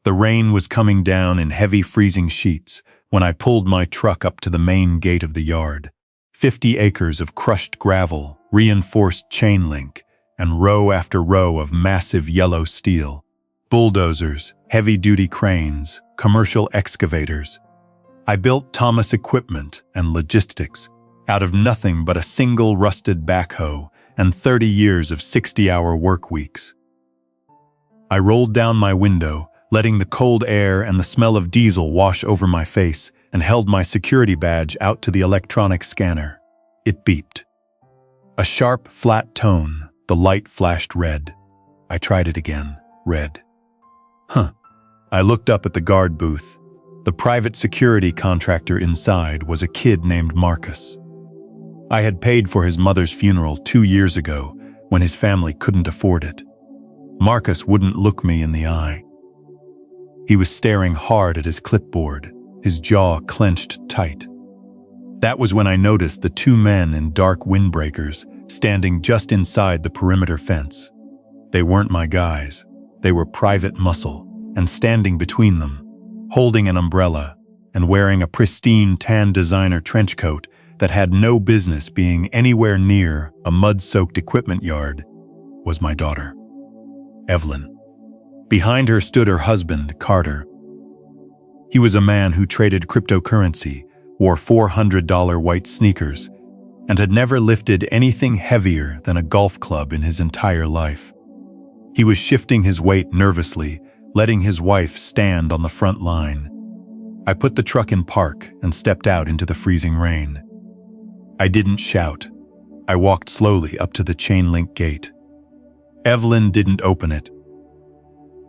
The rain was coming down in heavy freezing sheets when I pulled my truck up to the main gate of the yard. 50 acres of crushed gravel, reinforced chain link, and row after row of massive yellow steel. Bulldozers, heavy-duty cranes, commercial excavators. I built Thomas equipment and logistics out of nothing but a single rusted backhoe and 30 years of 60-hour work weeks. I rolled down my window, letting the cold air and the smell of diesel wash over my face, and held my security badge out to the electronic scanner. It beeped. A sharp, flat tone, the light flashed red. I tried it again, red. I looked up at the guard booth. The private security contractor inside was a kid named Marcus. I had paid for his mother's funeral 2 years ago when his family couldn't afford it. Marcus wouldn't look me in the eye. He was staring hard at his clipboard, his jaw clenched tight. That was when I noticed the 2 men in dark windbreakers standing just inside the perimeter fence. They weren't my guys. They were private muscle, and standing between them, holding an umbrella and wearing a pristine tan designer trench coat that had no business being anywhere near a mud-soaked equipment yard, was my daughter, Evelyn. Behind her stood her husband, Carter. He was a man who traded cryptocurrency, wore $400 white sneakers, and had never lifted anything heavier than a golf club in his entire life. He was shifting his weight nervously, letting his wife stand on the front line. I put the truck in park and stepped out into the freezing rain. I didn't shout. I walked slowly up to the chain link gate. Evelyn didn't open it.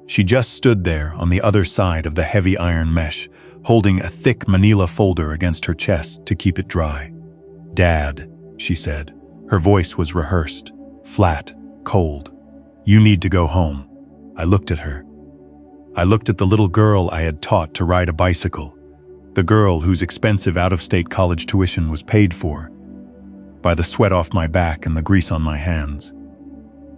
She just stood there on the other side of the heavy iron mesh, holding a thick manila folder against her chest to keep it dry. "Dad," she said. Her voice was rehearsed, flat, cold. "You need to go home." I looked at her. I looked at the little girl I had taught to ride a bicycle, the girl whose expensive out-of-state college tuition was paid for, by the sweat off my back and the grease on my hands.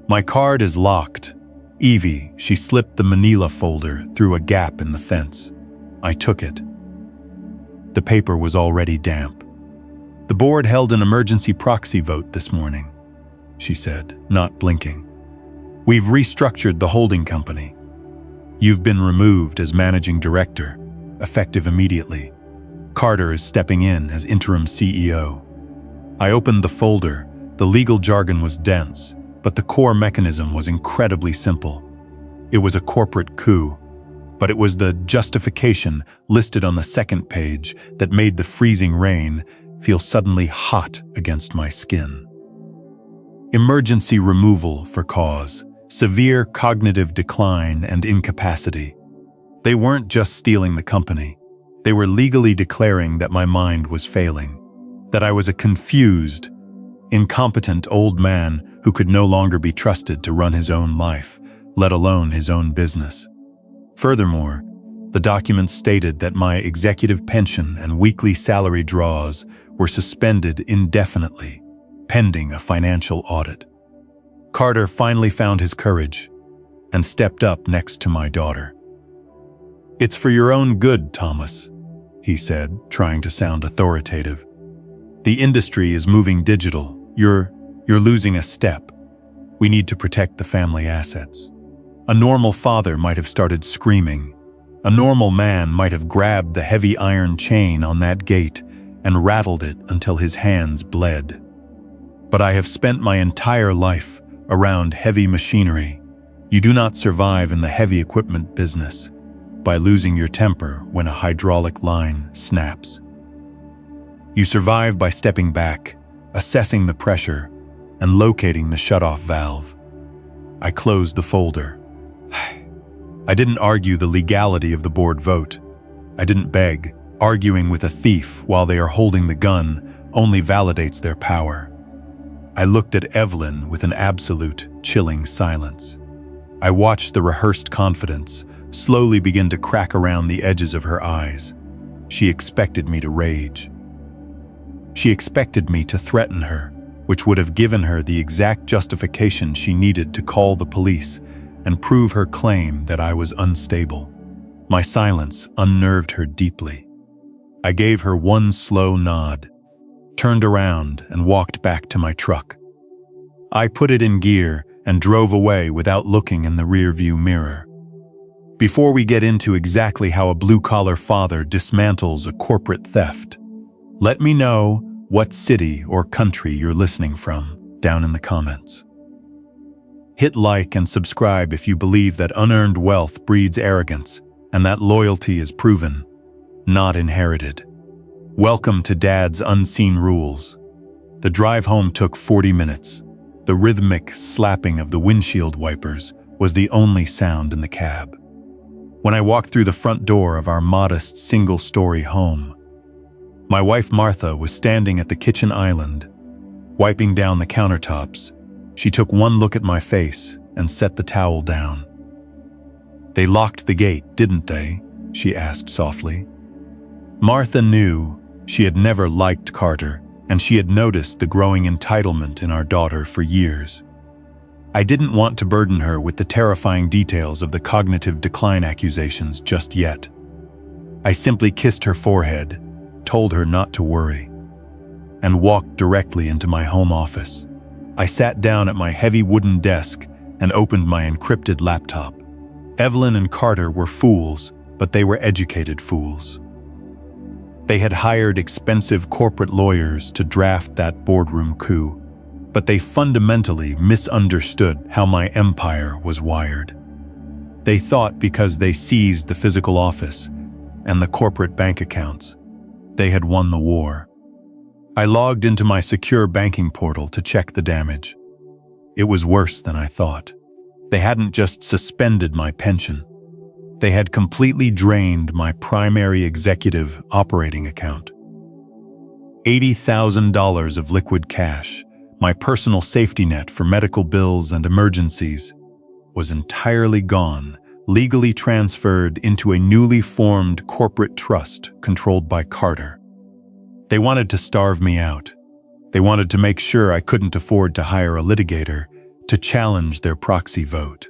"My card is locked." Evie, she slipped the manila folder through a gap in the fence. I took it. The paper was already damp. "The board held an emergency proxy vote this morning," she said, not blinking. "We've restructured the holding company. You've been removed as managing director, effective immediately. Carter is stepping in as interim CEO." I opened the folder. The legal jargon was dense, but the core mechanism was incredibly simple. It was a corporate coup, but it was the justification listed on the second page that made the freezing rain feel suddenly hot against my skin. Emergency removal for cause, severe cognitive decline and incapacity. They weren't just stealing the company. They were legally declaring that my mind was failing, that I was a confused, incompetent old man who could no longer be trusted to run his own life, let alone his own business. Furthermore, the documents stated that my executive pension and weekly salary draws were suspended indefinitely, pending a financial audit. Carter finally found his courage and stepped up next to my daughter. "It's for your own good, Thomas," he said, trying to sound authoritative. "The industry is moving digital. You're losing a step. We need to protect the family assets." A normal father might have started screaming. A normal man might have grabbed the heavy iron chain on that gate and rattled it until his hands bled. But I have spent my entire life around heavy machinery. You do not survive in the heavy equipment business by losing your temper when a hydraulic line snaps. You survive by stepping back, assessing the pressure, and locating the shutoff valve. I closed the folder. I didn't argue the legality of the board vote. I didn't beg. Arguing with a thief while they are holding the gun only validates their power. I looked at Evelyn with an absolute, chilling silence. I watched the rehearsed confidence slowly begin to crack around the edges of her eyes. She expected me to rage. She expected me to threaten her, which would have given her the exact justification she needed to call the police and prove her claim that I was unstable. My silence unnerved her deeply. I gave her one slow nod, turned around, and walked back to my truck. I put it in gear and drove away without looking in the rearview mirror. Before we get into exactly how a blue-collar father dismantles a corporate theft, let me know what city or country you're listening from down in the comments. Hit like and subscribe if you believe that unearned wealth breeds arrogance and that loyalty is proven, not inherited. Welcome to Dad's Unseen Rules. The drive home took 40 minutes. The rhythmic slapping of the windshield wipers was the only sound in the cab. When I walked through the front door of our modest single-story home, my wife Martha was standing at the kitchen island, wiping down the countertops. She took one look at my face and set the towel down. "They locked the gate, didn't they?" she asked softly. Martha knew she had never liked Carter, and she had noticed the growing entitlement in our daughter for years. I didn't want to burden her with the terrifying details of the cognitive decline accusations just yet. I simply kissed her forehead, told her not to worry, and walked directly into my home office. I sat down at my heavy wooden desk and opened my encrypted laptop. Evelyn and Carter were fools, but they were educated fools. They had hired expensive corporate lawyers to draft that boardroom coup, but they fundamentally misunderstood how my empire was wired. They thought because they seized the physical office and the corporate bank accounts, they had won the war. I logged into my secure banking portal to check the damage. It was worse than I thought. They hadn't just suspended my pension. They had completely drained my primary executive operating account. $80,000 of liquid cash, my personal safety net for medical bills and emergencies, was entirely gone, legally transferred into a newly formed corporate trust controlled by Carter. They wanted to starve me out. They wanted to make sure I couldn't afford to hire a litigator to challenge their proxy vote.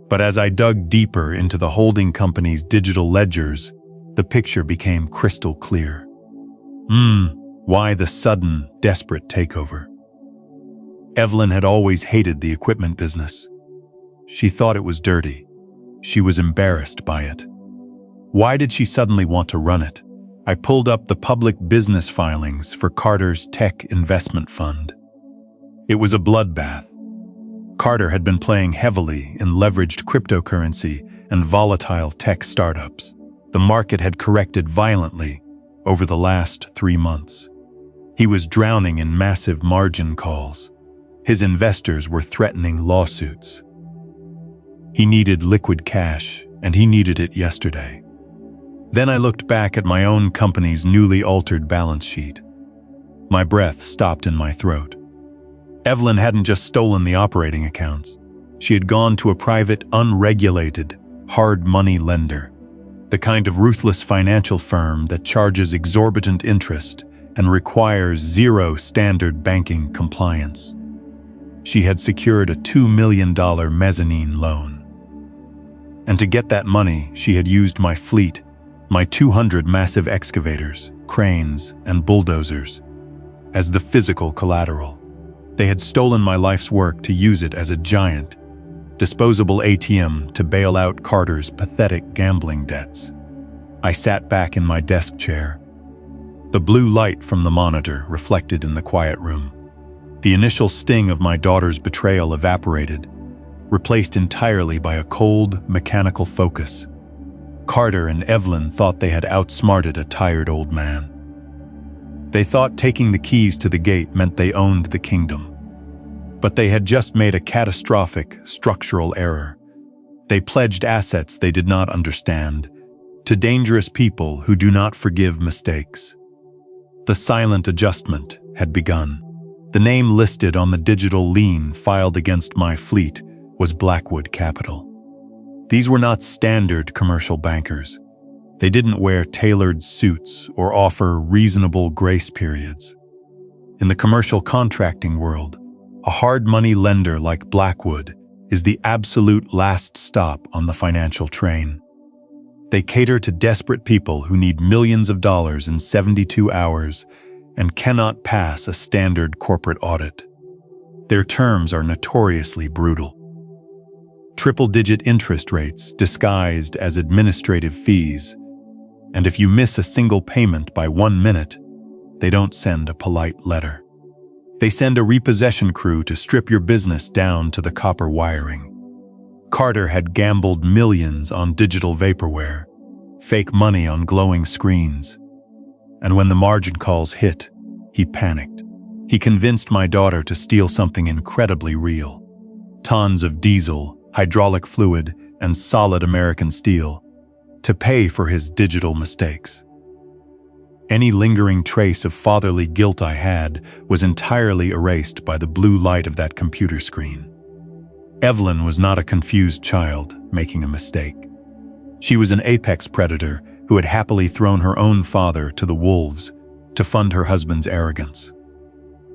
But as I dug deeper into the holding company's digital ledgers, the picture became crystal clear. Why the sudden, desperate takeover? Evelyn had always hated the equipment business. She thought it was dirty. She was embarrassed by it. Why did she suddenly want to run it? I pulled up the public business filings for Carter's tech investment fund. It was a bloodbath. Carter had been playing heavily in leveraged cryptocurrency and volatile tech startups. The market had corrected violently over the last 3 months. He was drowning in massive margin calls. His investors were threatening lawsuits. He needed liquid cash, and he needed it yesterday. Then I looked back at my own company's newly altered balance sheet. My breath stopped in my throat. Evelyn hadn't just stolen the operating accounts. She had gone to a private, unregulated, hard money lender, the kind of ruthless financial firm that charges exorbitant interest and requires zero standard banking compliance. She had secured a $2 million mezzanine loan. And to get that money, she had used my fleet, my 200 massive excavators, cranes, and bulldozers, as the physical collateral. They had stolen my life's work to use it as a giant, disposable ATM to bail out Carter's pathetic gambling debts. I sat back in my desk chair. The blue light from the monitor reflected in the quiet room. The initial sting of my daughter's betrayal evaporated, replaced entirely by a cold, mechanical focus. Carter and Evelyn thought they had outsmarted a tired old man. They thought taking the keys to the gate meant they owned the kingdom. But they had just made a catastrophic, structural error. They pledged assets they did not understand to dangerous people who do not forgive mistakes. The silent adjustment had begun. The name listed on the digital lien filed against my fleet was Blackwood Capital. These were not standard commercial bankers. They didn't wear tailored suits or offer reasonable grace periods. In the commercial contracting world, a hard money lender like Blackwood is the absolute last stop on the financial train. They cater to desperate people who need millions of dollars in 72 hours and cannot pass a standard corporate audit. Their terms are notoriously brutal. Triple-digit interest rates disguised as administrative fees, and if you miss a single payment by 1 minute, they don't send a polite letter. They send a repossession crew to strip your business down to the copper wiring. Carter had gambled millions on digital vaporware, fake money on glowing screens. And when the margin calls hit, he panicked. He convinced my daughter to steal something incredibly real. Tons of diesel, hydraulic fluid, and solid American steel to pay for his digital mistakes. Any lingering trace of fatherly guilt I had was entirely erased by the blue light of that computer screen. Evelyn was not a confused child making a mistake. She was an apex predator who had happily thrown her own father to the wolves to fund her husband's arrogance.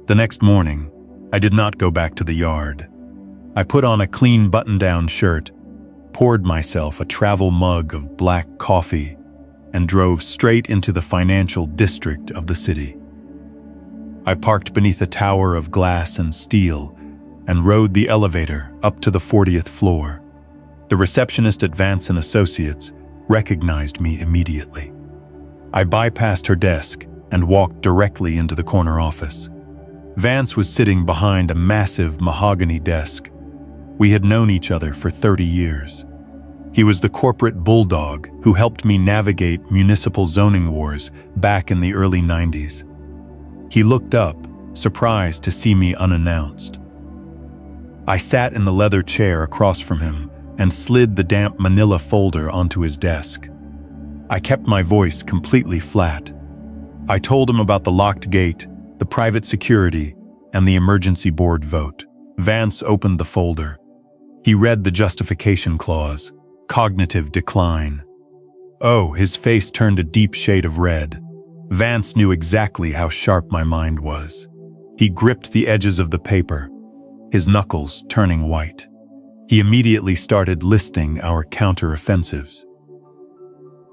The next morning, I did not go back to the yard. I put on a clean button-down shirt, poured myself a travel mug of black coffee, and drove straight into the financial district of the city. I parked beneath a tower of glass and steel and rode the elevator up to the 40th floor. The receptionist at Vance & Associates recognized me immediately. I bypassed her desk and walked directly into the corner office. Vance was sitting behind a massive mahogany desk. We had known each other for 30 years. He was the corporate bulldog who helped me navigate municipal zoning wars back in the early 90s. He looked up, surprised to see me unannounced. I sat in the leather chair across from him and slid the damp manila folder onto his desk. I kept my voice completely flat. I told him about the locked gate, the private security, and the emergency board vote. Vance opened the folder. He read the justification clause. Cognitive decline. Oh, his face turned a deep shade of red. Vance knew exactly how sharp my mind was. He gripped the edges of the paper, his knuckles turning white. He immediately started listing our counter-offensives.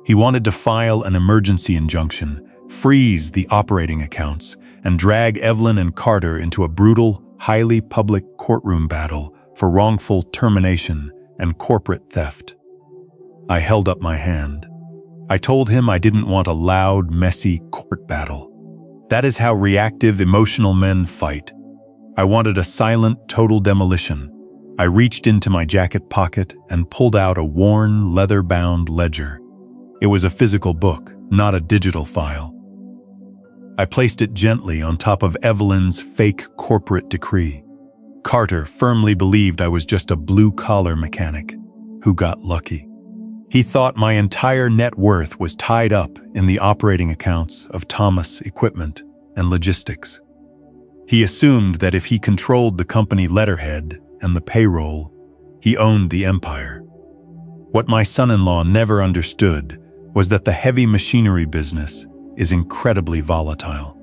He wanted to file an emergency injunction, freeze the operating accounts, and drag Evelyn and Carter into a brutal, highly public courtroom battle for wrongful termination and corporate theft. I held up my hand. I told him I didn't want a loud, messy court battle. That is how reactive, emotional men fight. I wanted a silent, total demolition. I reached into my jacket pocket and pulled out a worn, leather-bound ledger. It was a physical book, not a digital file. I placed it gently on top of Evelyn's fake corporate decree. Carter firmly believed I was just a blue-collar mechanic who got lucky. He thought my entire net worth was tied up in the operating accounts of Thomas Equipment and Logistics. He assumed that if he controlled the company letterhead and the payroll, he owned the empire. What my son-in-law never understood was that the heavy machinery business is incredibly volatile.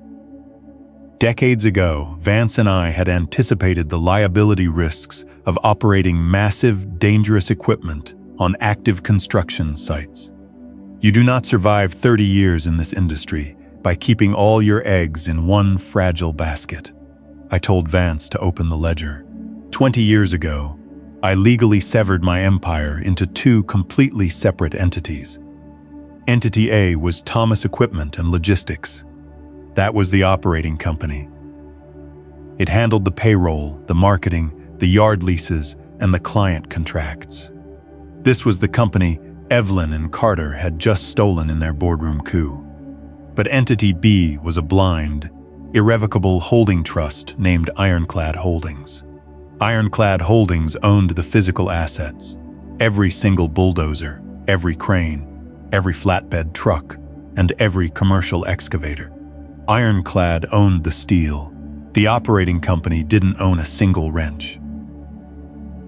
Decades ago, Vance and I had anticipated the liability risks of operating massive, dangerous equipment on active construction sites. You do not survive 30 years in this industry by keeping all your eggs in one fragile basket. I told Vance to open the ledger. 20 years ago, I legally severed my empire into two completely separate entities. Entity A was Thomas Equipment and Logistics. That was the operating company. It handled the payroll, the marketing, the yard leases, and the client contracts. This was the company Evelyn and Carter had just stolen in their boardroom coup. But Entity B was a blind, irrevocable holding trust named Ironclad Holdings. Ironclad Holdings owned the physical assets, every single bulldozer, every crane, every flatbed truck, and every commercial excavator. Ironclad owned the steel. The operating company didn't own a single wrench.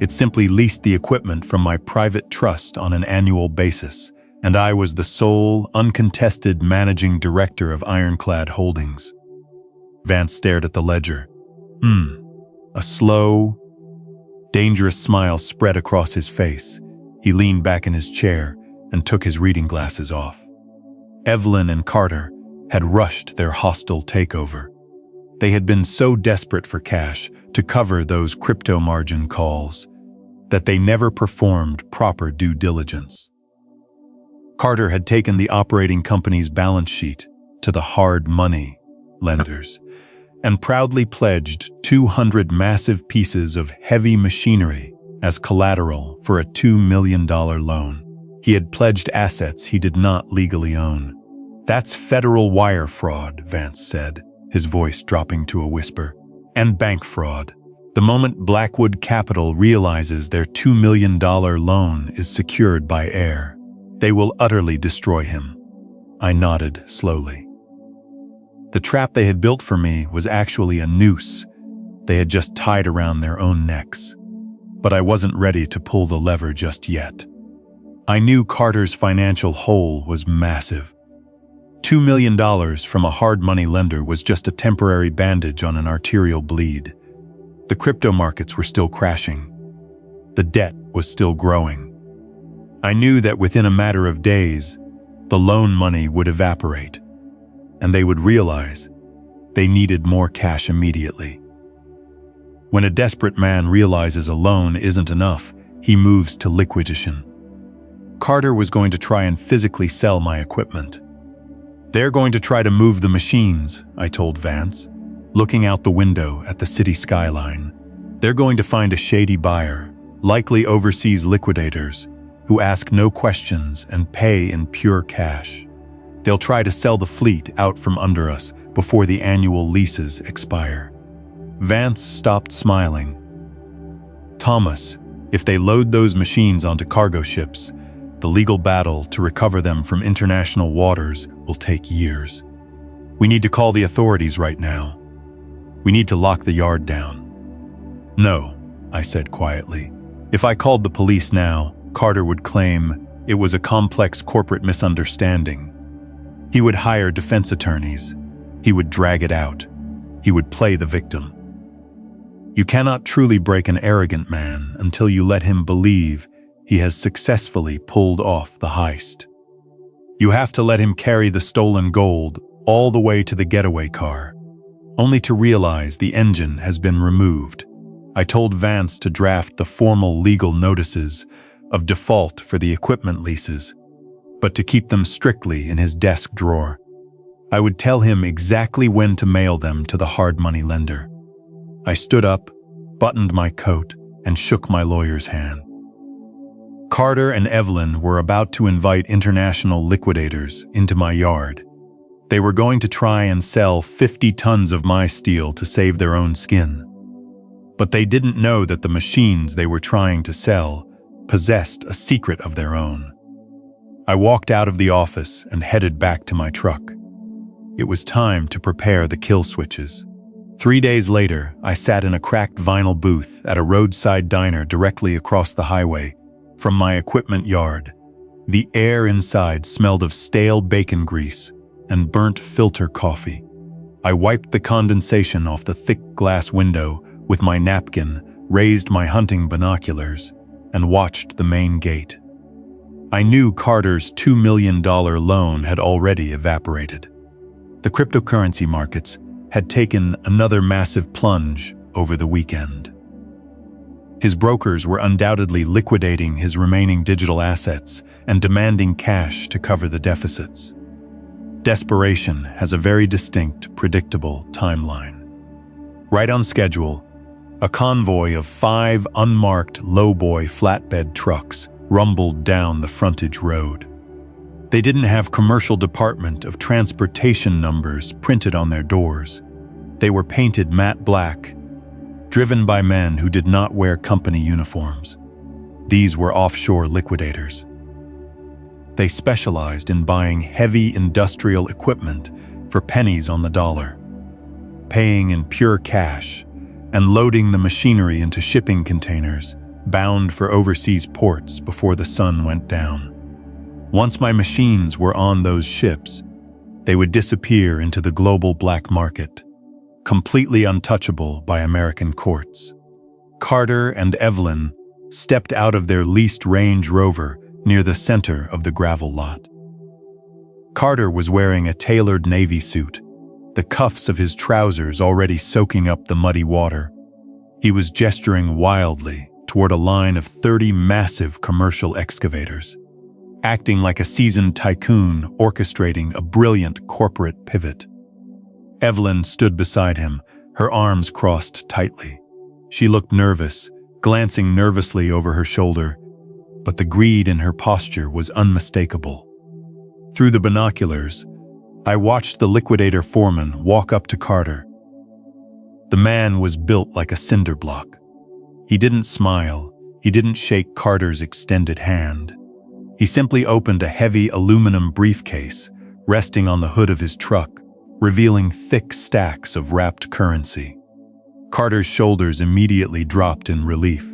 It simply leased the equipment from my private trust on an annual basis, and I was the sole, uncontested managing director of Ironclad Holdings. Vance stared at the ledger. A slow, dangerous smile spread across his face. He leaned back in his chair, and took his reading glasses off. Evelyn and Carter had rushed their hostile takeover. They had been so desperate for cash to cover those crypto margin calls that they never performed proper due diligence. Carter had taken the operating company's balance sheet to the hard money lenders and proudly pledged 200 massive pieces of heavy machinery as collateral for a $2 million loan. He had pledged assets he did not legally own. "That's federal wire fraud," Vance said, his voice dropping to a whisper, "and bank fraud. The moment Blackwood Capital realizes their $2 million loan is secured by air, they will utterly destroy him." I nodded slowly. The trap they had built for me was actually a noose they had just tied around their own necks. But I wasn't ready to pull the lever just yet. I knew Carter's financial hole was massive. $2 million from a hard money lender was just a temporary bandage on an arterial bleed. The crypto markets were still crashing. The debt was still growing. I knew that within a matter of days, the loan money would evaporate, and they would realize they needed more cash immediately. When a desperate man realizes a loan isn't enough, he moves to liquidation. Carter was going to try and physically sell my equipment. "They're going to try to move the machines," I told Vance, looking out the window at the city skyline. "They're going to find a shady buyer, likely overseas liquidators, who ask no questions and pay in pure cash. They'll try to sell the fleet out from under us before the annual leases expire." Vance stopped smiling. "Thomas, if they load those machines onto cargo ships, the legal battle to recover them from international waters will take years. We need to call the authorities right now. We need to lock the yard down." "No," I said quietly. "If I called the police now, Carter would claim it was a complex corporate misunderstanding. He would hire defense attorneys. He would drag it out. He would play the victim. You cannot truly break an arrogant man until you let him believe he has successfully pulled off the heist. You have to let him carry the stolen gold all the way to the getaway car, only to realize the engine has been removed." I told Vance to draft the formal legal notices of default for the equipment leases, but to keep them strictly in his desk drawer. I would tell him exactly when to mail them to the hard money lender. I stood up, buttoned my coat, and shook my lawyer's hand. Carter and Evelyn were about to invite international liquidators into my yard. They were going to try and sell 50 tons of my steel to save their own skin. But they didn't know that the machines they were trying to sell possessed a secret of their own. I walked out of the office and headed back to my truck. It was time to prepare the kill switches. 3 days later, I sat in a cracked vinyl booth at a roadside diner directly across the highway from my equipment yard. The air inside smelled of stale bacon grease and burnt filter coffee. I wiped the condensation off the thick glass window with my napkin, raised my hunting binoculars, and watched the main gate. I knew Carter's $2 million loan had already evaporated. The cryptocurrency markets had taken another massive plunge over the weekend. His brokers were undoubtedly liquidating his remaining digital assets and demanding cash to cover the deficits. Desperation has a very distinct, predictable timeline. Right on schedule, a convoy of 5 unmarked lowboy flatbed trucks rumbled down the frontage road. They didn't have Commercial Department of Transportation numbers printed on their doors. They were painted matte black, driven by men who did not wear company uniforms. These were offshore liquidators. They specialized in buying heavy industrial equipment for pennies on the dollar, paying in pure cash, and loading the machinery into shipping containers bound for overseas ports before the sun went down. Once my machines were on those ships, they would disappear into the global black market, completely untouchable by American courts. Carter and Evelyn stepped out of their leased Range Rover near the center of the gravel lot. Carter was wearing a tailored navy suit, the cuffs of his trousers already soaking up the muddy water. He was gesturing wildly toward a line of 30 massive commercial excavators, acting like a seasoned tycoon orchestrating a brilliant corporate pivot. Evelyn stood beside him, her arms crossed tightly. She looked nervous, glancing nervously over her shoulder, but the greed in her posture was unmistakable. Through the binoculars, I watched the Liquidator foreman walk up to Carter. The man was built like a cinder block. He didn't smile, he didn't shake Carter's extended hand. He simply opened a heavy aluminum briefcase resting on the hood of his truck, revealing thick stacks of wrapped currency. Carter's shoulders immediately dropped in relief.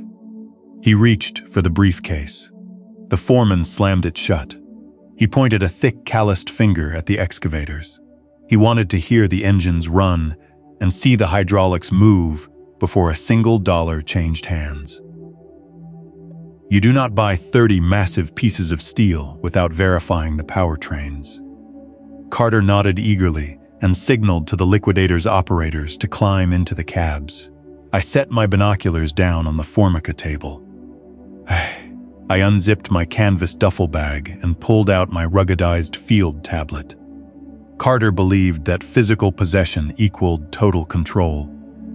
He reached for the briefcase. The foreman slammed it shut. He pointed a thick, calloused finger at the excavators. He wanted to hear the engines run and see the hydraulics move before a single dollar changed hands. You do not buy 30 massive pieces of steel without verifying the powertrains. Carter nodded eagerly and signaled to the Liquidator's operators to climb into the cabs. I set my binoculars down on the Formica table. I unzipped my canvas duffel bag and pulled out my ruggedized field tablet. Carter believed that physical possession equaled total control.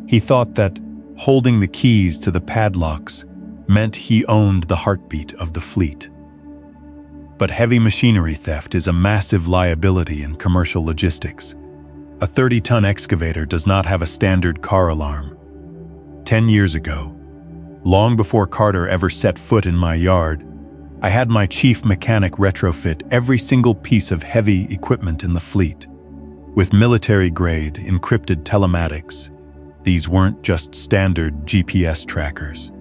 He thought that holding the keys to the padlocks meant he owned the heartbeat of the fleet. But heavy machinery theft is a massive liability in commercial logistics. A 30-ton excavator does not have a standard car alarm. 10 years ago, long before Carter ever set foot in my yard, I had my chief mechanic retrofit every single piece of heavy equipment in the fleet. With military-grade encrypted telematics, these weren't just standard GPS trackers.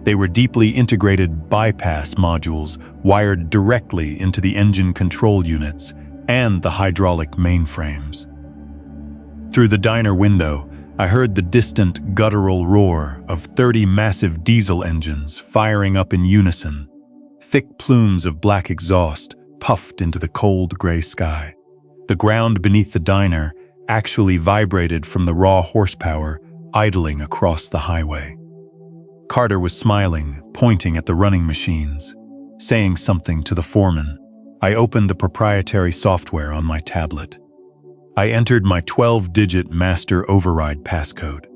They were deeply integrated bypass modules wired directly into the engine control units and the hydraulic mainframes. Through the diner window, I heard the distant guttural roar of 30 massive diesel engines firing up in unison. Thick plumes of black exhaust puffed into the cold gray sky. The ground beneath the diner actually vibrated from the raw horsepower idling across the highway. Carter was smiling, pointing at the running machines, saying something to the foreman. I opened the proprietary software on my tablet. I entered my 12-digit master override passcode.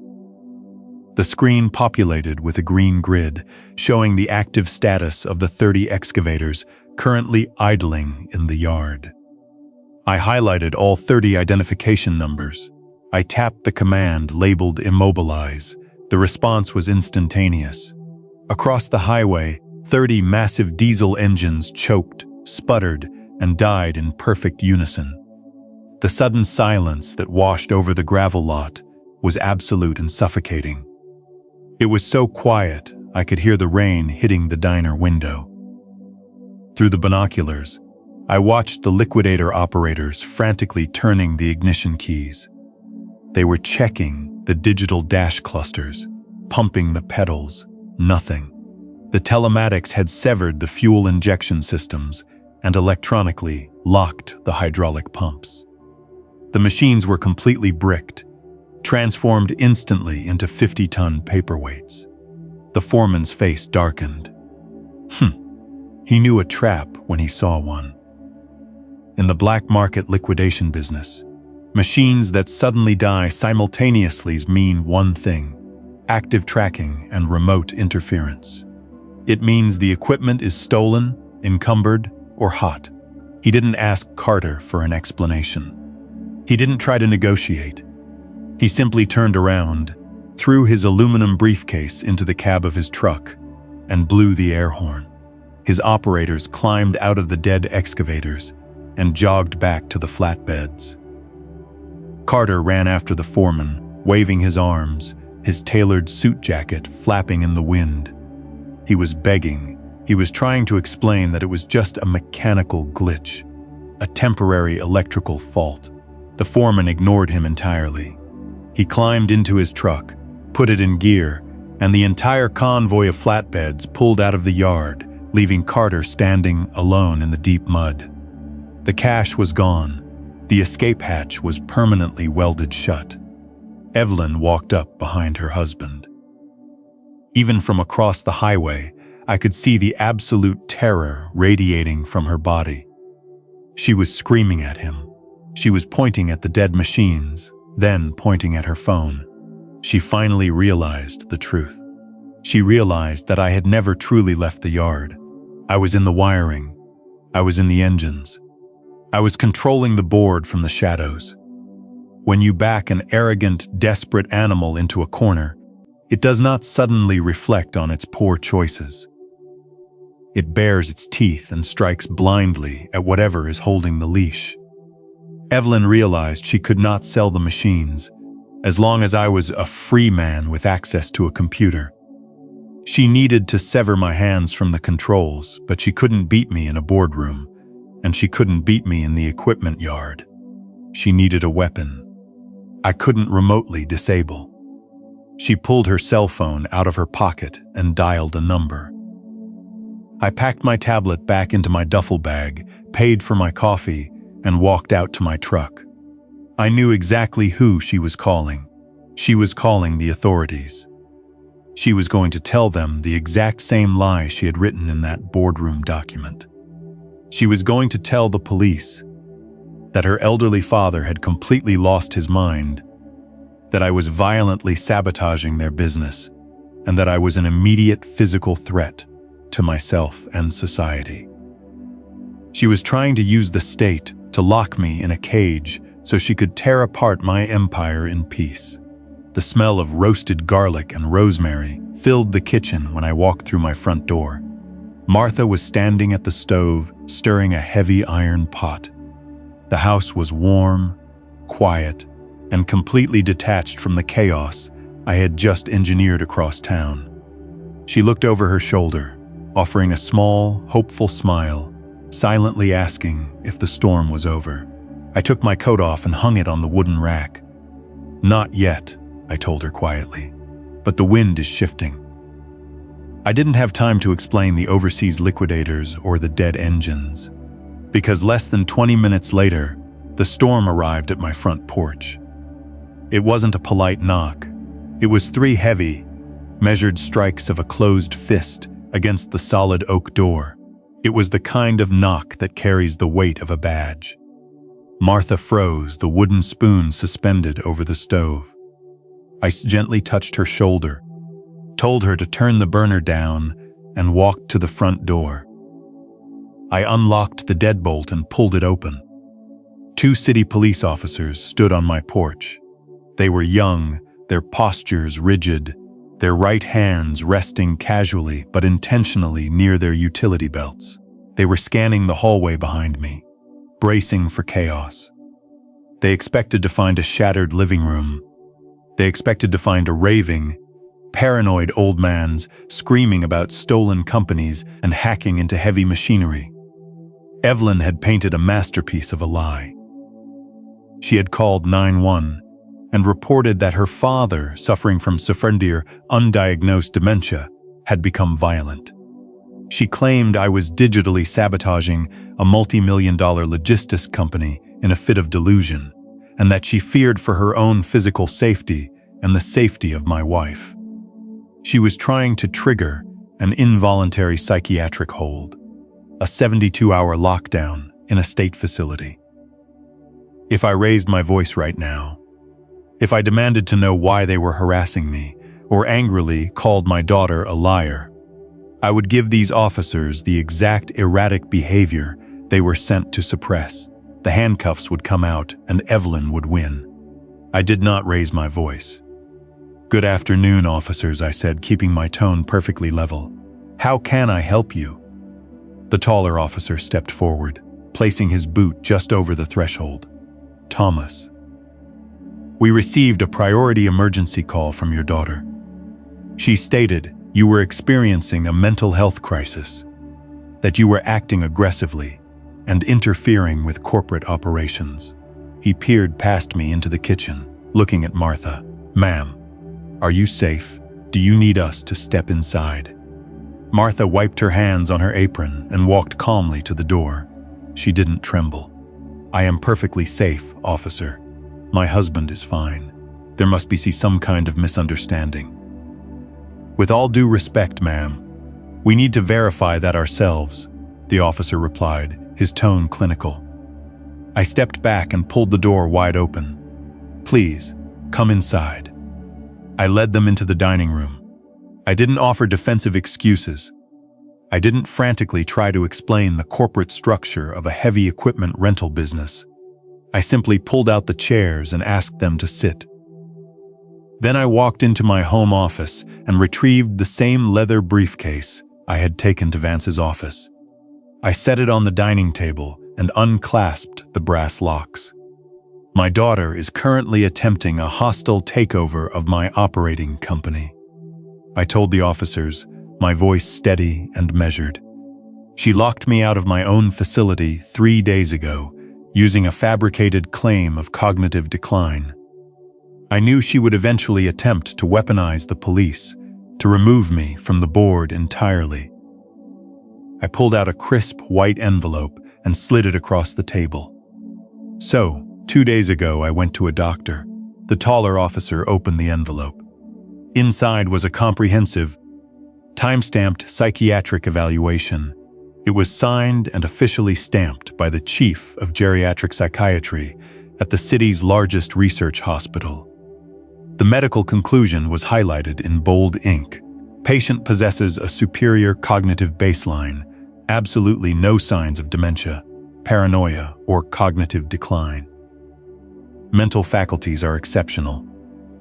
The screen populated with a green grid showing the active status of the 30 excavators currently idling in the yard. I highlighted all 30 identification numbers. I tapped the command labeled immobilize. The response was instantaneous. Across the highway, 30 massive diesel engines choked, sputtered, and died in perfect unison. The sudden silence that washed over the gravel lot was absolute and suffocating. It was so quiet, I could hear the rain hitting the diner window. Through the binoculars, I watched the Liquidator operators frantically turning the ignition keys. They were checking the digital dash clusters, pumping the pedals, nothing. The telematics had severed the fuel injection systems and electronically locked the hydraulic pumps. The machines were completely bricked, transformed instantly into 50-ton paperweights. The foreman's face darkened. He knew a trap when he saw one. In the black market liquidation business, machines that suddenly die simultaneously mean one thing: active tracking and remote interference. It means the equipment is stolen, encumbered, or hot. He didn't ask Carter for an explanation. He didn't try to negotiate. He simply turned around, threw his aluminum briefcase into the cab of his truck, and blew the air horn. His operators climbed out of the dead excavators and jogged back to the flatbeds. Carter ran after the foreman, waving his arms, his tailored suit jacket flapping in the wind. He was begging. He was trying to explain that it was just a mechanical glitch, a temporary electrical fault. The foreman ignored him entirely. He climbed into his truck, put it in gear, and the entire convoy of flatbeds pulled out of the yard, leaving Carter standing alone in the deep mud. The cash was gone. The escape hatch was permanently welded shut. Evelyn walked up behind her husband. Even from across the highway, I could see the absolute terror radiating from her body. She was screaming at him. She was pointing at the dead machines, then pointing at her phone. She finally realized the truth. She realized that I had never truly left the yard. I was in the wiring. I was in the engines. I was controlling the board from the shadows. When you back an arrogant, desperate animal into a corner, it does not suddenly reflect on its poor choices. It bares its teeth and strikes blindly at whatever is holding the leash. Evelyn realized she could not sell the machines as long as I was a free man with access to a computer. She needed to sever my hands from the controls, but she couldn't beat me in a boardroom, and she couldn't beat me in the equipment yard. She needed a weapon I couldn't remotely disable. She pulled her cell phone out of her pocket and dialed a number. I packed my tablet back into my duffel bag, paid for my coffee, and walked out to my truck. I knew exactly who she was calling. She was calling the authorities. She was going to tell them the exact same lie she had written in that boardroom document. She was going to tell the police that her elderly father had completely lost his mind, that I was violently sabotaging their business, and that I was an immediate physical threat to myself and society. She was trying to use the state to lock me in a cage so she could tear apart my empire in peace. The smell of roasted garlic and rosemary filled the kitchen when I walked through my front door. Martha was standing at the stove, stirring a heavy iron pot. The house was warm, quiet, and completely detached from the chaos I had just engineered across town. She looked over her shoulder, offering a small, hopeful smile, silently asking if the storm was over. I took my coat off and hung it on the wooden rack. "Not yet," I told her quietly, "but the wind is shifting." I didn't have time to explain the overseas liquidators or the dead engines, because less than 20 minutes later, the storm arrived at my front porch. It wasn't a polite knock. It was 3 heavy, measured strikes of a closed fist against the solid oak door. It was the kind of knock that carries the weight of a badge. Martha froze, the wooden spoon suspended over the stove. I gently touched her shoulder, told her to turn the burner down, and walked to the front door. I unlocked the deadbolt and pulled it open. 2 city police officers stood on my porch. They were young, their postures rigid, their right hands resting casually but intentionally near their utility belts. They were scanning the hallway behind me, bracing for chaos. They expected to find a shattered living room. They expected to find a raving, paranoid old man screaming about stolen companies and hacking into heavy machinery. Evelyn had painted a masterpiece of a lie. She had called 911 and reported that her father, suffering from severe, undiagnosed dementia, had become violent. She claimed I was digitally sabotaging a multi-million-dollar logistics company in a fit of delusion, and that she feared for her own physical safety and the safety of my wife. She was trying to trigger an involuntary psychiatric hold, a 72-hour lockdown in a state facility. If I raised my voice right now, if I demanded to know why they were harassing me, or angrily called my daughter a liar, I would give these officers the exact erratic behavior they were sent to suppress. The handcuffs would come out and Evelyn would win. I did not raise my voice. "Good afternoon, officers," I said, keeping my tone perfectly level. "How can I help you?" The taller officer stepped forward, placing his boot just over the threshold. "Thomas, we received a priority emergency call from your daughter. She stated you were experiencing a mental health crisis, that you were acting aggressively and interfering with corporate operations." He peered past me into the kitchen, looking at Martha. "Ma'am, are you safe? Do you need us to step inside?" Martha wiped her hands on her apron and walked calmly to the door. She didn't tremble. "I am perfectly safe, officer. My husband is fine. There must be some kind of misunderstanding." "With all due respect, ma'am, we need to verify that ourselves," the officer replied, his tone clinical. I stepped back and pulled the door wide open. "Please, come inside." I led them into the dining room. I didn't offer defensive excuses. I didn't frantically try to explain the corporate structure of a heavy equipment rental business. I simply pulled out the chairs and asked them to sit. Then I walked into my home office and retrieved the same leather briefcase I had taken to Vance's office. I set it on the dining table and unclasped the brass locks. "My daughter is currently attempting a hostile takeover of my operating company," I told the officers, my voice steady and measured. "She locked me out of my own facility 3 days ago, using a fabricated claim of cognitive decline. I knew she would eventually attempt to weaponize the police, to remove me from the board entirely." I pulled out a crisp white envelope and slid it across the table. "So, 2 days ago I went to a doctor." The taller officer opened the envelope. Inside was a comprehensive, time-stamped psychiatric evaluation. It was signed and officially stamped by the chief of geriatric psychiatry at the city's largest research hospital. The medical conclusion was highlighted in bold ink. "Patient possesses a superior cognitive baseline, absolutely no signs of dementia, paranoia, or cognitive decline. Mental faculties are exceptional."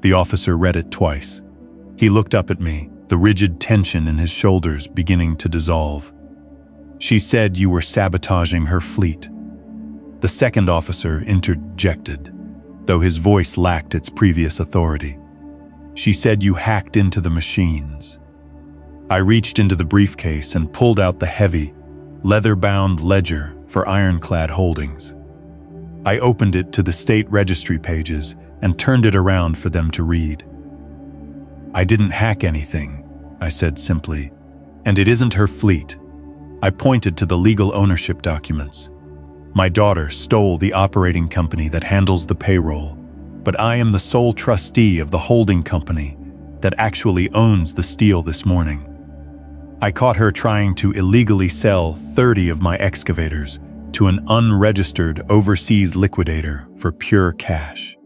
The officer read it twice. He looked up at me, the rigid tension in his shoulders beginning to dissolve. "She said you were sabotaging her fleet." The second officer interjected, though his voice lacked its previous authority. "She said you hacked into the machines." I reached into the briefcase and pulled out the heavy, leather-bound ledger for Ironclad Holdings. I opened it to the state registry pages and turned it around for them to read. "I didn't hack anything," I said simply, "and it isn't her fleet." I pointed to the legal ownership documents. "My daughter stole the operating company that handles the payroll, but I am the sole trustee of the holding company that actually owns the steel this morning. I caught her trying to illegally sell 30 of my excavators to an unregistered overseas liquidator for pure cash."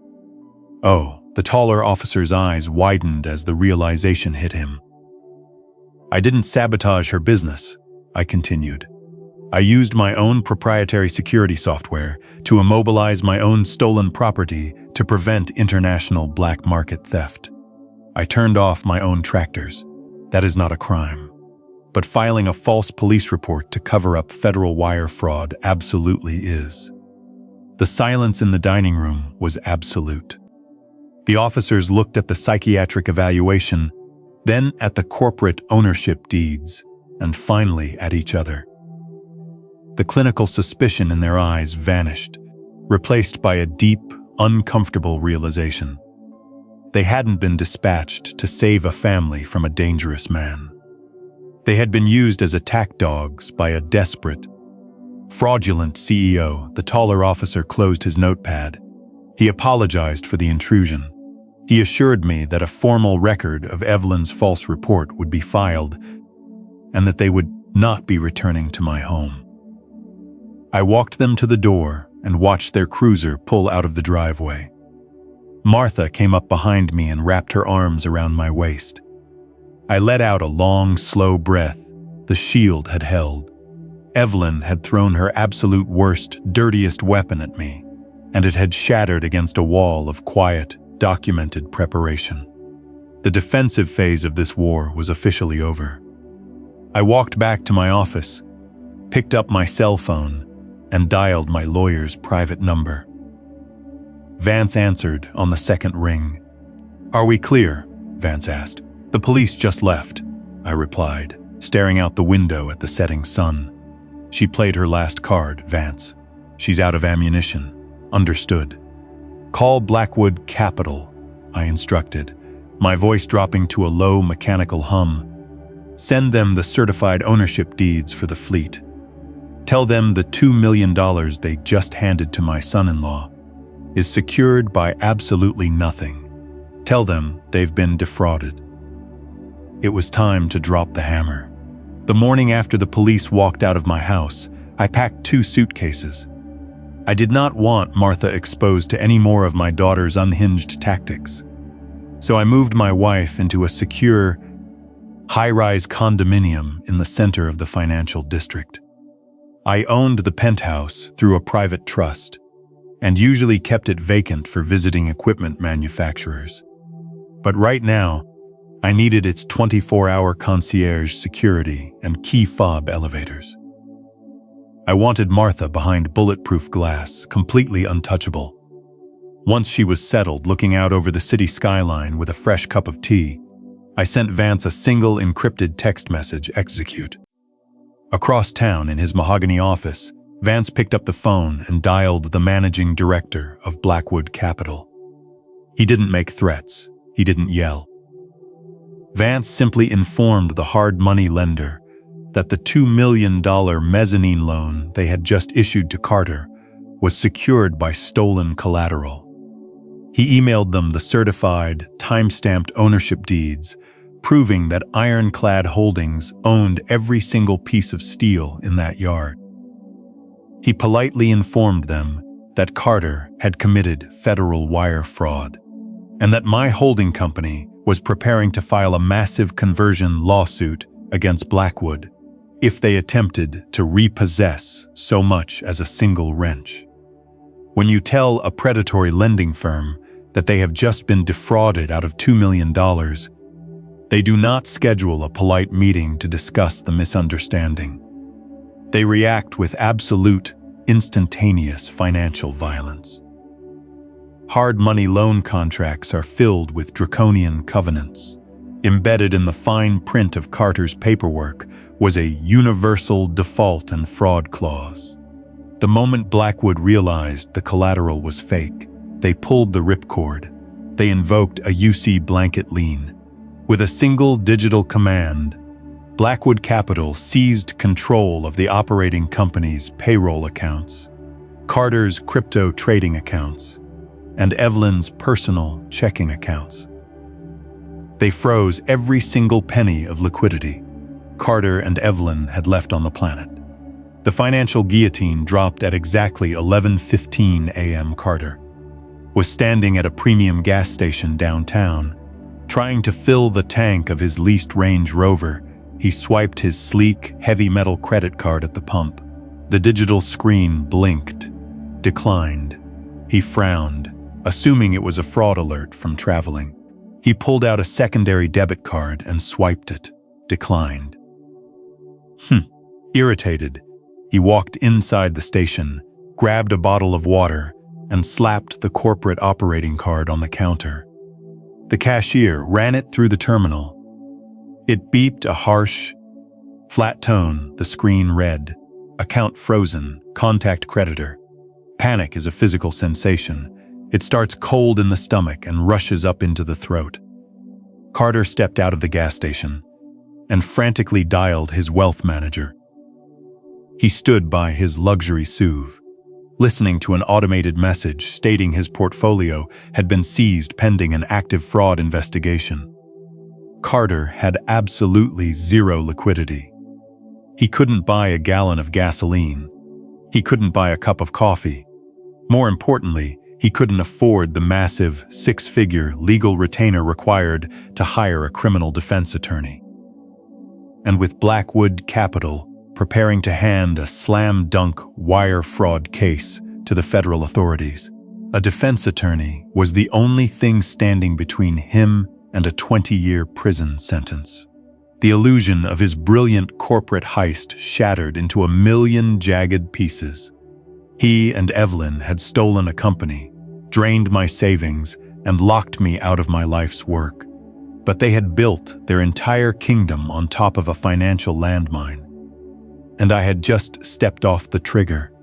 "Oh," the taller officer's eyes widened as the realization hit him. "I didn't sabotage her business," I continued. "I used my own proprietary security software to immobilize my own stolen property to prevent international black market theft. I turned off my own tractors. That is not a crime. But filing a false police report to cover up federal wire fraud absolutely is." The silence in the dining room was absolute. The officers looked at the psychiatric evaluation, then at the corporate ownership deeds, and finally at each other. The clinical suspicion in their eyes vanished, replaced by a deep, uncomfortable realization. They hadn't been dispatched to save a family from a dangerous man. They had been used as attack dogs by a desperate, fraudulent CEO. The taller officer closed his notepad. He apologized for the intrusion. He assured me that a formal record of Evelyn's false report would be filed and that they would not be returning to my home. I walked them to the door and watched their cruiser pull out of the driveway. Martha came up behind me and wrapped her arms around my waist. I let out a long, slow breath the shield had held. Evelyn had thrown her absolute worst, dirtiest weapon at me, and it had shattered against a wall of quiet, documented preparation. The defensive phase of this war was officially over. I walked back to my office, picked up my cell phone, and dialed my lawyer's private number. Vance answered on the second ring. "Are we clear?" Vance asked. "The police just left," I replied, staring out the window at the setting sun. "She played her last card, Vance. She's out of ammunition." "Understood." "Call Blackwood Capital," I instructed, my voice dropping to a low mechanical hum. Send them the certified ownership deeds for the fleet. Tell them the $2 million they just handed to my son-in-law is secured by absolutely nothing. Tell them they've been defrauded. It was time to drop the hammer. The morning after the police walked out of my house, I packed 2 suitcases. I did not want Martha exposed to any more of my daughter's unhinged tactics. So I moved my wife into a secure, high-rise condominium in the center of the financial district. I owned the penthouse through a private trust and usually kept it vacant for visiting equipment manufacturers. But right now, I needed its 24-hour concierge security and key fob elevators. I wanted Martha behind bulletproof glass, completely untouchable. Once she was settled, looking out over the city skyline with a fresh cup of tea, I sent Vance a single encrypted text message, execute. Across town in his mahogany office, Vance picked up the phone and dialed the managing director of Blackwood Capital. He didn't make threats. He didn't yell. Vance simply informed the hard money lender that the $2 million mezzanine loan they had just issued to Carter was secured by stolen collateral. He emailed them the certified, time-stamped ownership deeds, proving that Ironclad Holdings owned every single piece of steel in that yard. He politely informed them that Carter had committed federal wire fraud, and that my holding company was preparing to file a massive conversion lawsuit against Blackwood if they attempted to repossess so much as a single wrench. When you tell a predatory lending firm that they have just been defrauded out of $2 million, they do not schedule a polite meeting to discuss the misunderstanding. They react with absolute, instantaneous financial violence. Hard money loan contracts are filled with draconian covenants. Embedded in the fine print of Carter's paperwork was a universal default and fraud clause. The moment Blackwood realized the collateral was fake, they pulled the ripcord. They invoked a UC blanket lien. With a single digital command, Blackwood Capital seized control of the operating company's payroll accounts, Carter's crypto trading accounts, and Evelyn's personal checking accounts. They froze every single penny of liquidity Carter and Evelyn had left on the planet. The financial guillotine dropped at exactly 11:15 a.m. Carter was standing at a premium gas station downtown. Trying to fill the tank of his leased Range Rover, he swiped his sleek, heavy metal credit card at the pump. The digital screen blinked, declined. He frowned, assuming it was a fraud alert from traveling. He pulled out a secondary debit card and swiped it, declined. Irritated, he walked inside the station, grabbed a bottle of water, and slapped the corporate operating card on the counter. The cashier ran it through the terminal. It beeped a harsh, flat tone. The screen read, "Account frozen, contact creditor." Panic is a physical sensation. It starts cold in the stomach and rushes up into the throat. Carter stepped out of the gas station and frantically dialed his wealth manager. He stood by his luxury SUV, listening to an automated message stating his portfolio had been seized pending an active fraud investigation. Carter had absolutely zero liquidity. He couldn't buy a gallon of gasoline. He couldn't buy a cup of coffee. More importantly, he couldn't afford the massive, 6-figure legal retainer required to hire a criminal defense attorney. And with Blackwood Capital preparing to hand a slam-dunk wire fraud case to the federal authorities, a defense attorney was the only thing standing between him and a 20-year prison sentence. The illusion of his brilliant corporate heist shattered into 1,000,000 jagged pieces. He and Evelyn had stolen a company, drained my savings, and locked me out of my life's work. But they had built their entire kingdom on top of a financial landmine. And I had just stepped off the trigger.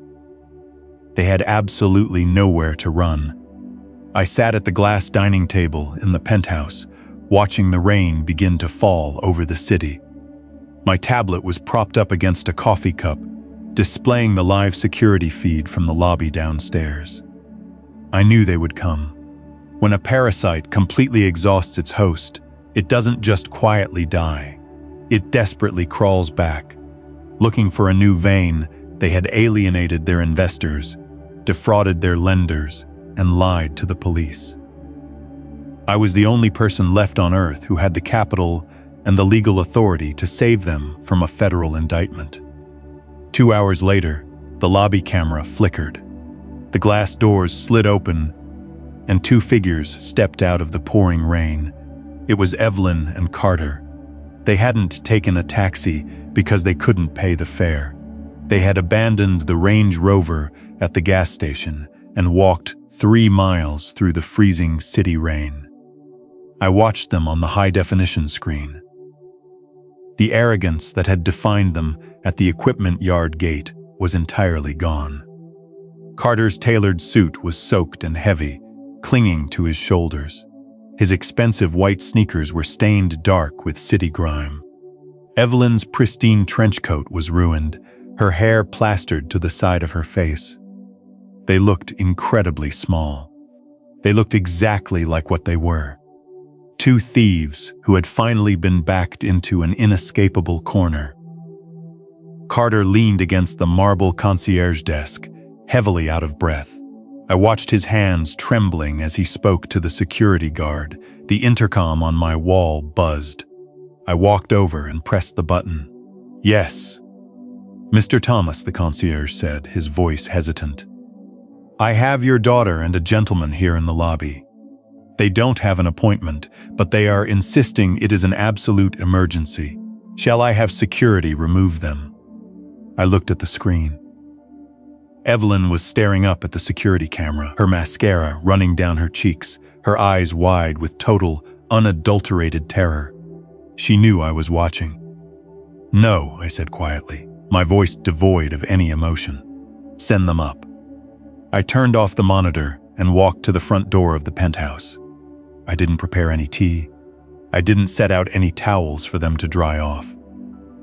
They had absolutely nowhere to run. I sat at the glass dining table in the penthouse, watching the rain begin to fall over the city. My tablet was propped up against a coffee cup, displaying the live security feed from the lobby downstairs. I knew they would come. When a parasite completely exhausts its host, it doesn't just quietly die. It desperately crawls back. Looking for a new vein, they had alienated their investors, defrauded their lenders, and lied to the police. I was the only person left on Earth who had the capital and the legal authority to save them from a federal indictment. 2 hours later, the lobby camera flickered. The glass doors slid open, and 2 figures stepped out of the pouring rain. It was Evelyn and Carter. They hadn't taken a taxi because they couldn't pay the fare. They had abandoned the Range Rover at the gas station and walked 3 miles through the freezing city rain. I watched them on the high-definition screen. The arrogance that had defined them at the equipment yard gate was entirely gone. Carter's tailored suit was soaked and heavy, clinging to his shoulders. His expensive white sneakers were stained dark with city grime. Evelyn's pristine trench coat was ruined, her hair plastered to the side of her face. They looked incredibly small. They looked exactly like what they were. 2 thieves who had finally been backed into an inescapable corner. Carter leaned against the marble concierge desk, heavily out of breath. I watched his hands trembling as he spoke to the security guard. The intercom on my wall buzzed. I walked over and pressed the button. "Yes." "Mr. Thomas," the concierge said, his voice hesitant. "I have your daughter and a gentleman here in the lobby. They don't have an appointment, but they are insisting it is an absolute emergency. Shall I have security remove them?" I looked at the screen. Evelyn was staring up at the security camera, her mascara running down her cheeks, her eyes wide with total, unadulterated terror. She knew I was watching. "No," I said quietly, my voice devoid of any emotion. "Send them up." I turned off the monitor and walked to the front door of the penthouse. I didn't prepare any tea. I didn't set out any towels for them to dry off.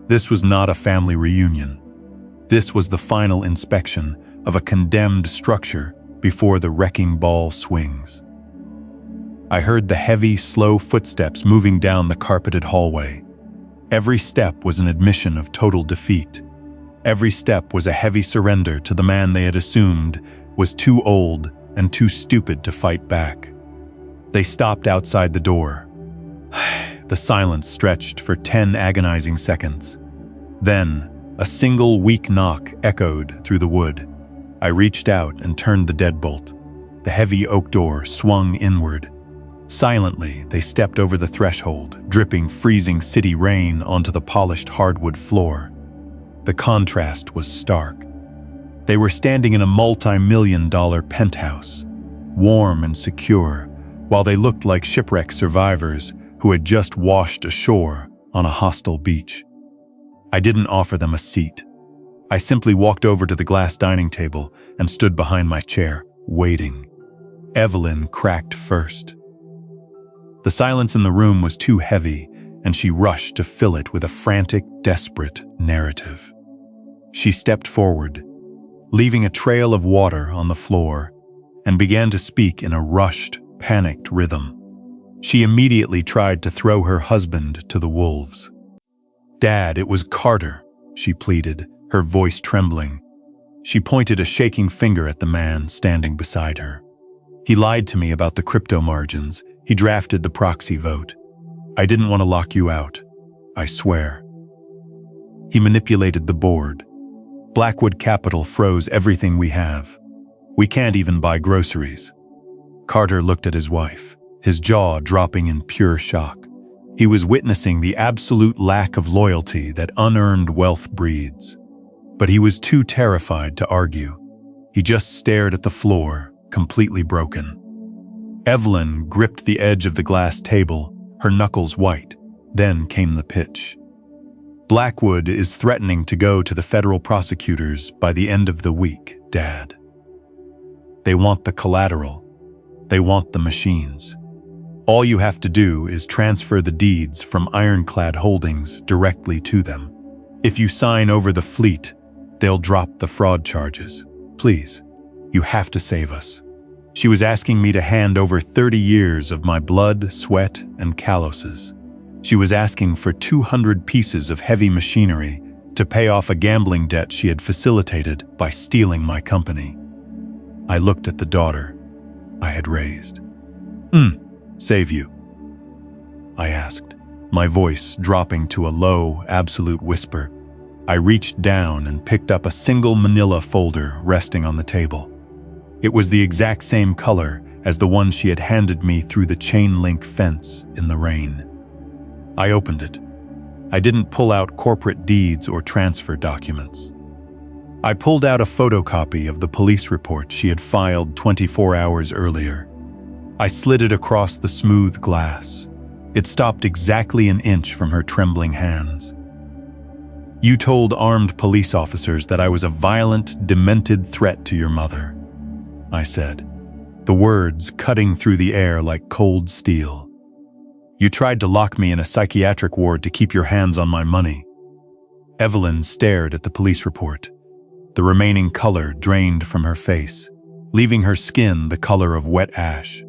This was not a family reunion. This was the final inspection of a condemned structure before the wrecking ball swings. I heard the heavy, slow footsteps moving down the carpeted hallway. Every step was an admission of total defeat. Every step was a heavy surrender to the man they had assumed was too old and too stupid to fight back. They stopped outside the door. The silence stretched for 10 agonizing seconds. Then, a single weak knock echoed through the wood. I reached out and turned the deadbolt. The heavy oak door swung inward. Silently, they stepped over the threshold, dripping freezing city rain onto the polished hardwood floor. The contrast was stark. They were standing in a multi-million-dollar penthouse, warm and secure, while they looked like shipwreck survivors who had just washed ashore on a hostile beach. I didn't offer them a seat. I simply walked over to the glass dining table and stood behind my chair, waiting. Evelyn cracked first. The silence in the room was too heavy, and she rushed to fill it with a frantic, desperate narrative. She stepped forward, leaving a trail of water on the floor, and began to speak in a rushed, panicked rhythm. She immediately tried to throw her husband to the wolves. "Dad, it was Carter," she pleaded, her voice trembling. She pointed a shaking finger at the man standing beside her. "He lied to me about the crypto margins. He drafted the proxy vote. I didn't want to lock you out. I swear. He manipulated the board. Blackwood Capital froze everything we have. We can't even buy groceries." Carter looked at his wife, his jaw dropping in pure shock. He was witnessing the absolute lack of loyalty that unearned wealth breeds. But he was too terrified to argue. He just stared at the floor, completely broken. Evelyn gripped the edge of the glass table, her knuckles white. Then came the pitch. "Blackwood is threatening to go to the federal prosecutors by the end of the week, Dad. They want the collateral. They want the machines. All you have to do is transfer the deeds from Ironclad Holdings directly to them. If you sign over the fleet, they'll drop the fraud charges. Please, you have to save us." She was asking me to hand over 30 years of my blood, sweat, and calluses. She was asking for 200 pieces of heavy machinery to pay off a gambling debt she had facilitated by stealing my company. I looked at the daughter I had raised. Save you?" I asked, my voice dropping to a low, absolute whisper. I reached down and picked up a single manila folder resting on the table. It was the exact same color as the one she had handed me through the chain-link fence in the rain. I opened it. I didn't pull out corporate deeds or transfer documents. I pulled out a photocopy of the police report she had filed 24 hours earlier. I slid it across the smooth glass. It stopped exactly an inch from her trembling hands. "You told armed police officers that I was a violent, demented threat to your mother," I said, the words cutting through the air like cold steel. "You tried to lock me in a psychiatric ward to keep your hands on my money." Evelyn stared at the police report. The remaining color drained from her face, leaving her skin the color of wet ash.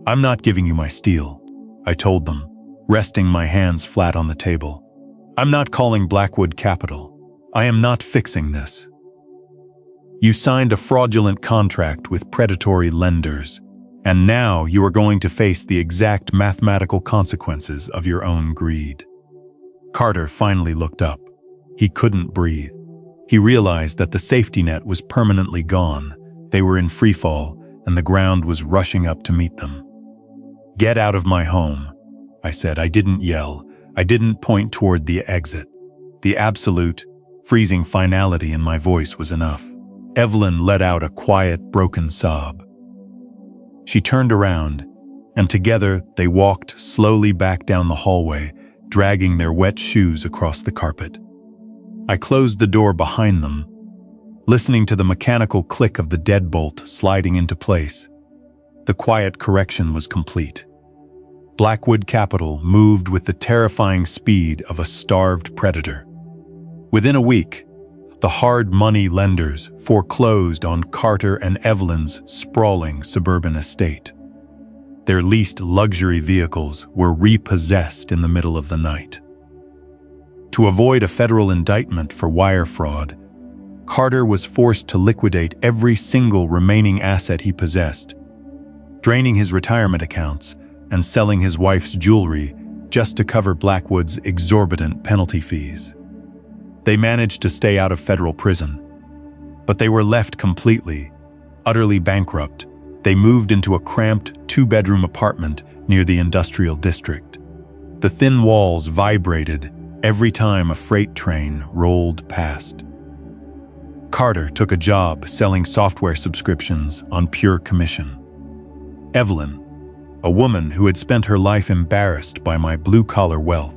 "I'm not giving you my steel," I told them, resting my hands flat on the table. "I'm not calling Blackwood Capital. I am not fixing this. You signed a fraudulent contract with predatory lenders, and now you are going to face the exact mathematical consequences of your own greed." Carter finally looked up. He couldn't breathe. He realized that the safety net was permanently gone. They were in freefall, and the ground was rushing up to meet them. "Get out of my home," I said. I didn't yell. I didn't point toward the exit. The absolute, freezing finality in my voice was enough. Evelyn let out a quiet, broken sob. She turned around, and together they walked slowly back down the hallway, dragging their wet shoes across the carpet. I closed the door behind them, listening to the mechanical click of the deadbolt sliding into place. The quiet correction was complete. Blackwood Capital moved with the terrifying speed of a starved predator. Within a week, the hard money lenders foreclosed on Carter and Evelyn's sprawling suburban estate. Their leased luxury vehicles were repossessed in the middle of the night. To avoid a federal indictment for wire fraud, Carter was forced to liquidate every single remaining asset he possessed, draining his retirement accounts and selling his wife's jewelry just to cover Blackwood's exorbitant penalty fees. They managed to stay out of federal prison, but they were left completely, utterly bankrupt. They moved into a cramped, two-bedroom apartment near the industrial district. The thin walls vibrated every time a freight train rolled past. Carter took a job selling software subscriptions on pure commission. Evelyn, a woman who had spent her life embarrassed by my blue-collar wealth,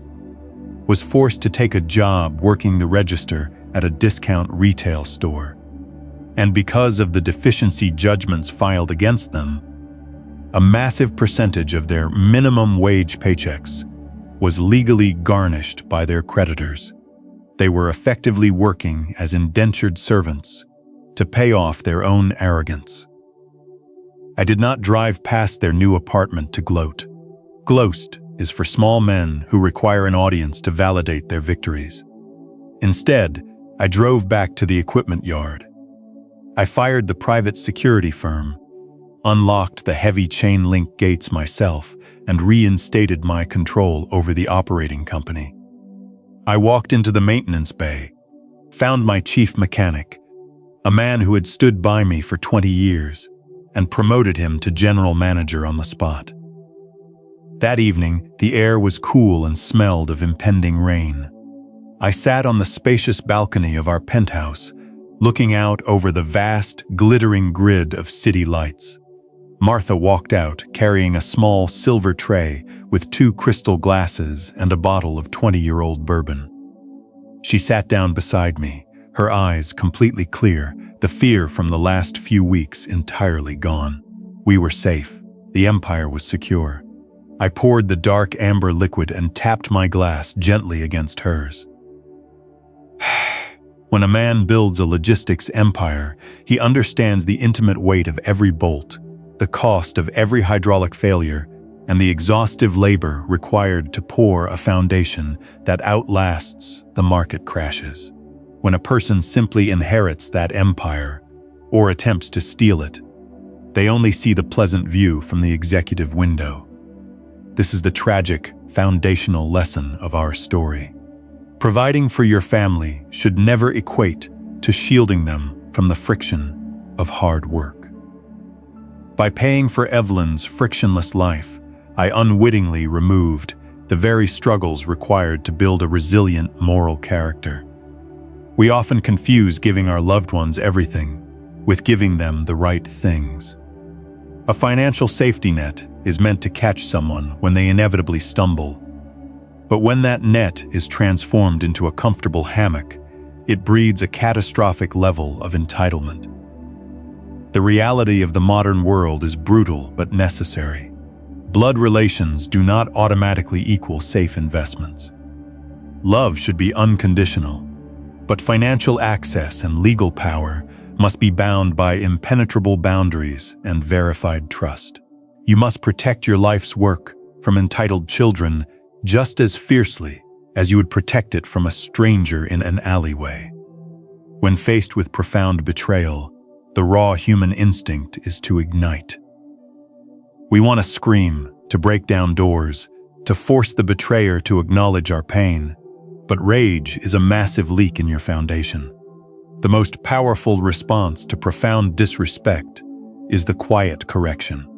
was forced to take a job working the register at a discount retail store. And because of the deficiency judgments filed against them, a massive percentage of their minimum wage paychecks was legally garnished by their creditors. They were effectively working as indentured servants to pay off their own arrogance. I did not drive past their new apartment to gloat. Gloat is for small men who require an audience to validate their victories. Instead, I drove back to the equipment yard. I fired the private security firm, unlocked the heavy chain-link gates myself, and reinstated my control over the operating company. I walked into the maintenance bay, found my chief mechanic, a man who had stood by me for 20 years, and promoted him to general manager on the spot. That evening, the air was cool and smelled of impending rain. I sat on the spacious balcony of our penthouse, looking out over the vast, glittering grid of city lights. Martha walked out, carrying a small silver tray with 2 crystal glasses and a bottle of 20-year-old bourbon. She sat down beside me, her eyes completely clear, the fear from the last few weeks entirely gone. We were safe. The empire was secure. I poured the dark amber liquid and tapped my glass gently against hers. When a man builds a logistics empire, he understands the intimate weight of every bolt, the cost of every hydraulic failure, and the exhaustive labor required to pour a foundation that outlasts the market crashes. When a person simply inherits that empire, or attempts to steal it, they only see the pleasant view from the executive window. This is the tragic, foundational lesson of our story. Providing for your family should never equate to shielding them from the friction of hard work. By paying for Evelyn's frictionless life, I unwittingly removed the very struggles required to build a resilient moral character. We often confuse giving our loved ones everything with giving them the right things. A financial safety net is meant to catch someone when they inevitably stumble. But when that net is transformed into a comfortable hammock, it breeds a catastrophic level of entitlement. The reality of the modern world is brutal but necessary. Blood relations do not automatically equal safe investments. Love should be unconditional, but financial access and legal power must be bound by impenetrable boundaries and verified trust. You must protect your life's work from entitled children just as fiercely as you would protect it from a stranger in an alleyway. When faced with profound betrayal, the raw human instinct is to ignite. We want to scream, to break down doors, to force the betrayer to acknowledge our pain, but rage is a massive leak in your foundation. The most powerful response to profound disrespect is the quiet correction.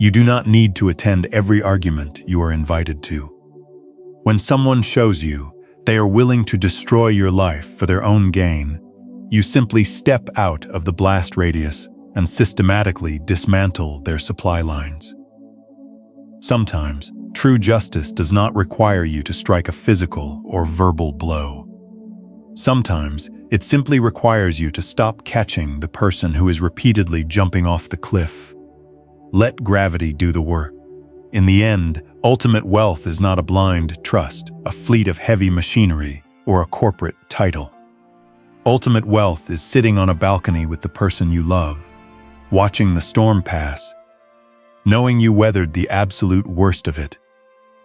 You do not need to attend every argument you are invited to. When someone shows you they are willing to destroy your life for their own gain, you simply step out of the blast radius and systematically dismantle their supply lines. Sometimes, true justice does not require you to strike a physical or verbal blow. Sometimes, it simply requires you to stop catching the person who is repeatedly jumping off the cliff. Let gravity do the work. In the end, ultimate wealth is not a blind trust, a fleet of heavy machinery, or a corporate title. Ultimate wealth is sitting on a balcony with the person you love, watching the storm pass, knowing you weathered the absolute worst of it,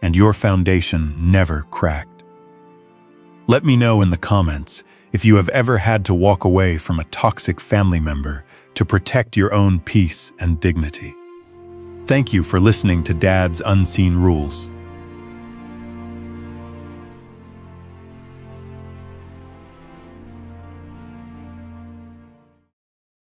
and your foundation never cracked. Let me know in the comments if you have ever had to walk away from a toxic family member to protect your own peace and dignity. Thank you for listening to Dad's Unseen Rules.